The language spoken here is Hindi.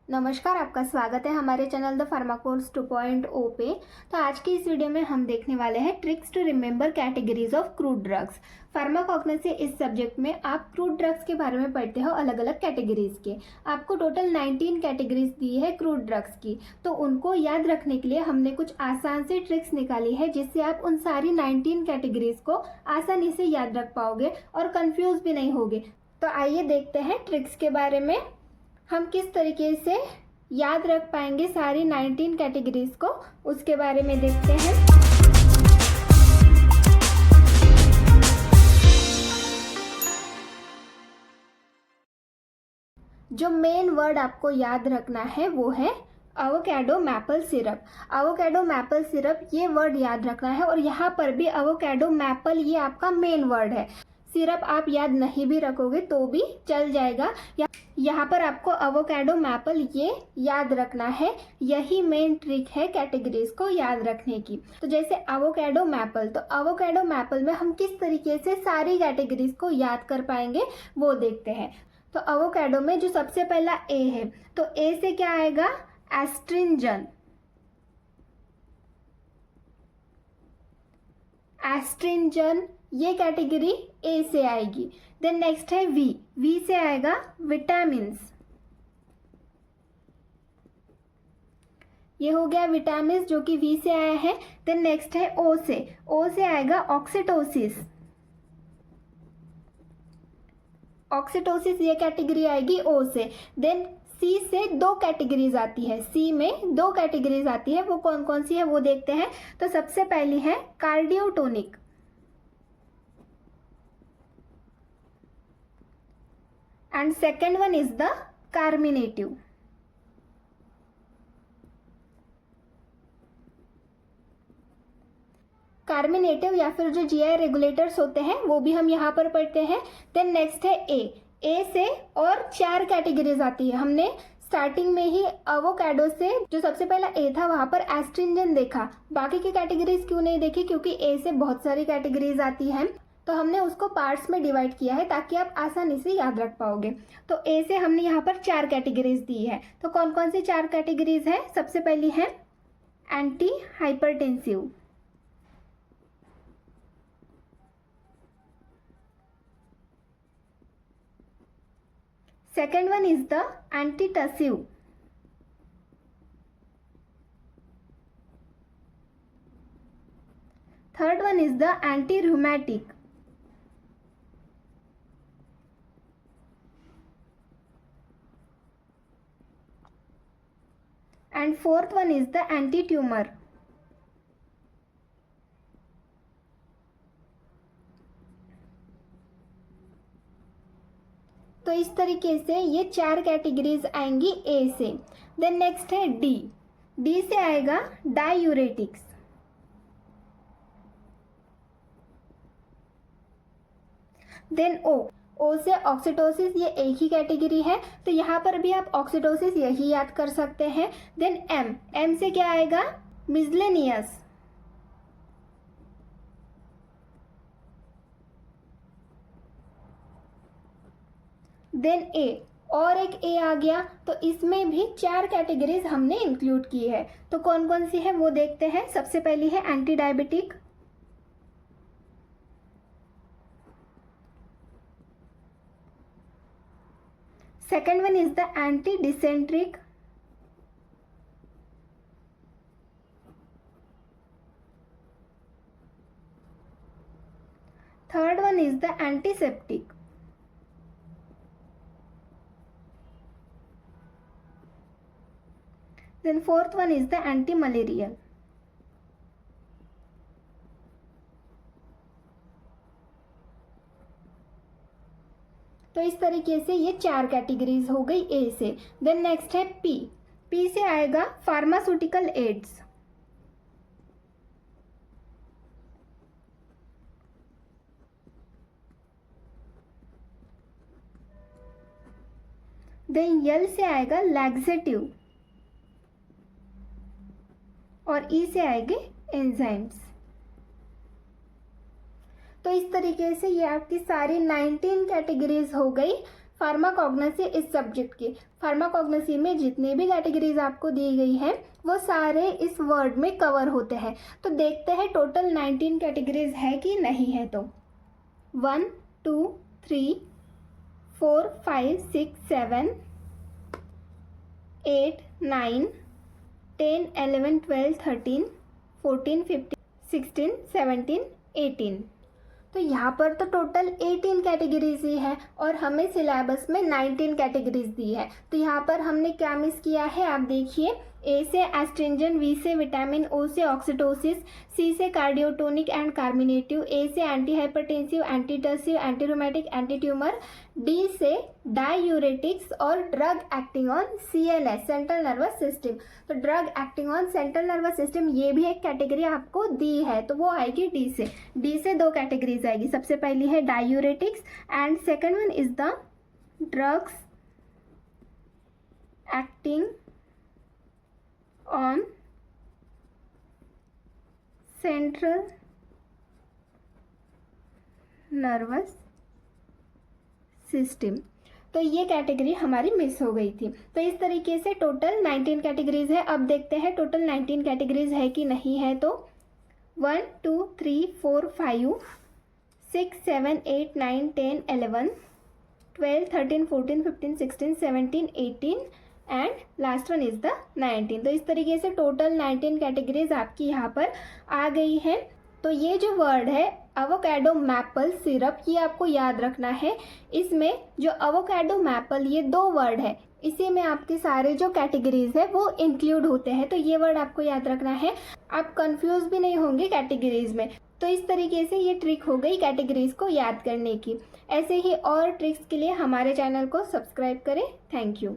नमस्कार, आपका स्वागत है हमारे चैनल द फार्मा कोर्स 2.0 पे। तो आज की इस वीडियो में हम देखने वाले हैं tricks to remember categories of crude drugs. Pharmacognosy इस सब्जेक्ट में आप क्रूड ड्रग्स के बारे में पढ़ते हो, अलग अलग कैटेगरीज के। आपको टोटल 19 कैटेगरीज दी है क्रूड ड्रग्स की, तो उनको याद रखने के लिए हमने कुछ आसान सी ट्रिक्स निकाली है जिससे आप उन सारी 19 कैटेगरीज को आसानी से याद रख पाओगे और कंफ्यूज भी नहीं होगे। तो आइए देखते हैं ट्रिक्स के बारे में, हम किस तरीके से याद रख पाएंगे सारी 19 कैटेगरीज को, उसके बारे में देखते हैं। जो मेन वर्ड आपको याद रखना है वो है avocado maple syrup. Avocado maple syrup ये वर्ड याद रखना है, और यहाँ पर भी एवोकाडो मैपल ये आपका मेन वर्ड है। सिरप आप याद नहीं भी रखोगे तो भी चल जाएगा। यहाँ पर आपको एवोकाडो मैपल ये याद रखना है, यही मेन ट्रिक है कैटेगरीज को याद रखने की। तो जैसे एवोकाडो मैपल, तो एवोकाडो मैपल में हम किस तरीके से सारी कैटेगरीज को याद कर पाएंगे वो देखते हैं। तो एवोकाडो में जो सबसे पहला ए है, तो ए से क्या आएगा? एस्ट्रिंजन। एस्ट्रिंजन ये कैटेगरी ए से आएगी। देन नेक्स्ट है वी। वी से आएगा विटामिन्स। ये हो गया विटामिन्स जो कि वी से आया है। देन नेक्स्ट है ओ से। ओ से आएगा ऑक्सीटोसिस। ऑक्सीटोसिस ये कैटेगरी आएगी ओ से। देन सी से दो कैटेगरीज आती है, सी में दो कैटेगरीज आती है, वो कौन कौन सी है वो देखते हैं। तो सबसे पहली है cardiotonic, and second one is the carminative। Carminative या फिर जो जीआई रेगुलेटर्स होते हैं वो भी हम यहाँ पर पढ़ते हैं। देन नेक्स्ट है ए। ए से और चार कैटेगरीज आती है। हमने स्टार्टिंग में ही एवोकाडो से जो सबसे पहला ए था वहां पर एस्ट्रिंजन देखा, बाकी की कैटेगरीज क्यों नहीं देखी? क्योंकि ए से बहुत सारी कैटेगरीज आती हैं, तो हमने उसको पार्ट्स में डिवाइड किया है ताकि आप आसानी से याद रख पाओगे। तो ए से हमने यहाँ पर चार कैटेगरीज दी है। तो कौन कौन सी चार कैटेगरीज है? सबसे पहली है anti hypertensive, second one is the antitussive, third one is the anti rheumatic, and fourth one is the anti-tumor। तो इस तरीके से ये चार कैटेगरीज आएंगी ए से। देन नेक्स्ट है डी। डी से आएगा डायूरेटिक्स। देन ओ। ओ से ऑक्सीटोसिस, ये एक ही कैटेगरी है, तो यहाँ पर भी आप ऑक्सीटोसिस यही याद कर सकते हैं। Then M. एम से क्या आएगा? मिसलेनियस। देन ए, और एक ए आ गया, तो इसमें भी चार कैटेगरीज हमने इंक्लूड की है। तो कौन कौन सी है वो देखते हैं। सबसे पहली है anti diabetic, second one is the anti-dysenteric, third one is the antiseptic, then fourth one is the anti-malarial। तो इस तरीके से ये चार कैटेगरीज हो गई ए से। देन नेक्स्ट है पी। पी से आएगा फार्मास्यूटिकल एड्स, देन एल से आएगा लैक्सेटिव, और ई से आएंगे एंजाइम्स। तो इस तरीके से ये आपकी सारी 19 कैटेगरीज हो गई फार्माकोग्नोसी इस सब्जेक्ट की। फार्माकोग्नोसी में जितने भी कैटेगरीज आपको दी गई हैं वो सारे इस वर्ड में कवर होते हैं। तो देखते हैं टोटल 19 कैटेगरीज है कि नहीं है। तो 1 2 3 4 5 6 7 8 9 10 11 12 13 14 15 16 17 18। तो यहाँ पर तो टोटल 18 कैटेगरीज ही है और हमें सिलेबस में 19 कैटेगरीज दी है। तो यहाँ पर हमने क्या मिस किया है, आप देखिए। ए से एस्ट्रिंजन, बी से विटामिन, ओ से ऑक्सीटोसिस, सी से कार्डियोटोनिक एंड कार्मिनेटिव, ए से anti hypertensive, antitussive, anti rheumatic, anti tumour, D से डायूरेटिक्स और drug acting on CNS central nervous system. तो drug acting on central nervous system ये भी एक कैटेगरी आपको दी है, तो वो आएगी डी से। डी से 2 कैटेगरीज आएगी। सबसे पहली है diuretics and second one is the drugs acting on central nervous system. तो ये कैटेगरी हमारी मिस हो गई थी। तो इस तरीके से टोटल 19 कैटेगरीज है। अब देखते हैं टोटल 19 कैटेगरीज है कि नहीं है। तो 1 2 3 4 5 6 7 8 9 10 11 12 13 14 15 16 17 18 and last one is the 19। तो इस तरीके से टोटल 19 कैटेगरीज आपकी यहाँ पर आ गई है। तो ये जो वर्ड है एवोकाडो मैपल सिरप, ये आपको याद रखना है। इसमें जो एवोकाडो मैपल ये 2 वर्ड है, इसी में आपके सारे जो कैटेगरीज है वो इंक्लूड होते हैं। तो ये वर्ड आपको याद रखना है, आप कंफ्यूज भी नहीं होंगे कैटेगरीज में। तो इस तरीके से ये ट्रिक हो गई कैटेगरीज को याद करने की। ऐसे ही और ट्रिक्स के लिए हमारे चैनल को सब्सक्राइब करें। Thank you.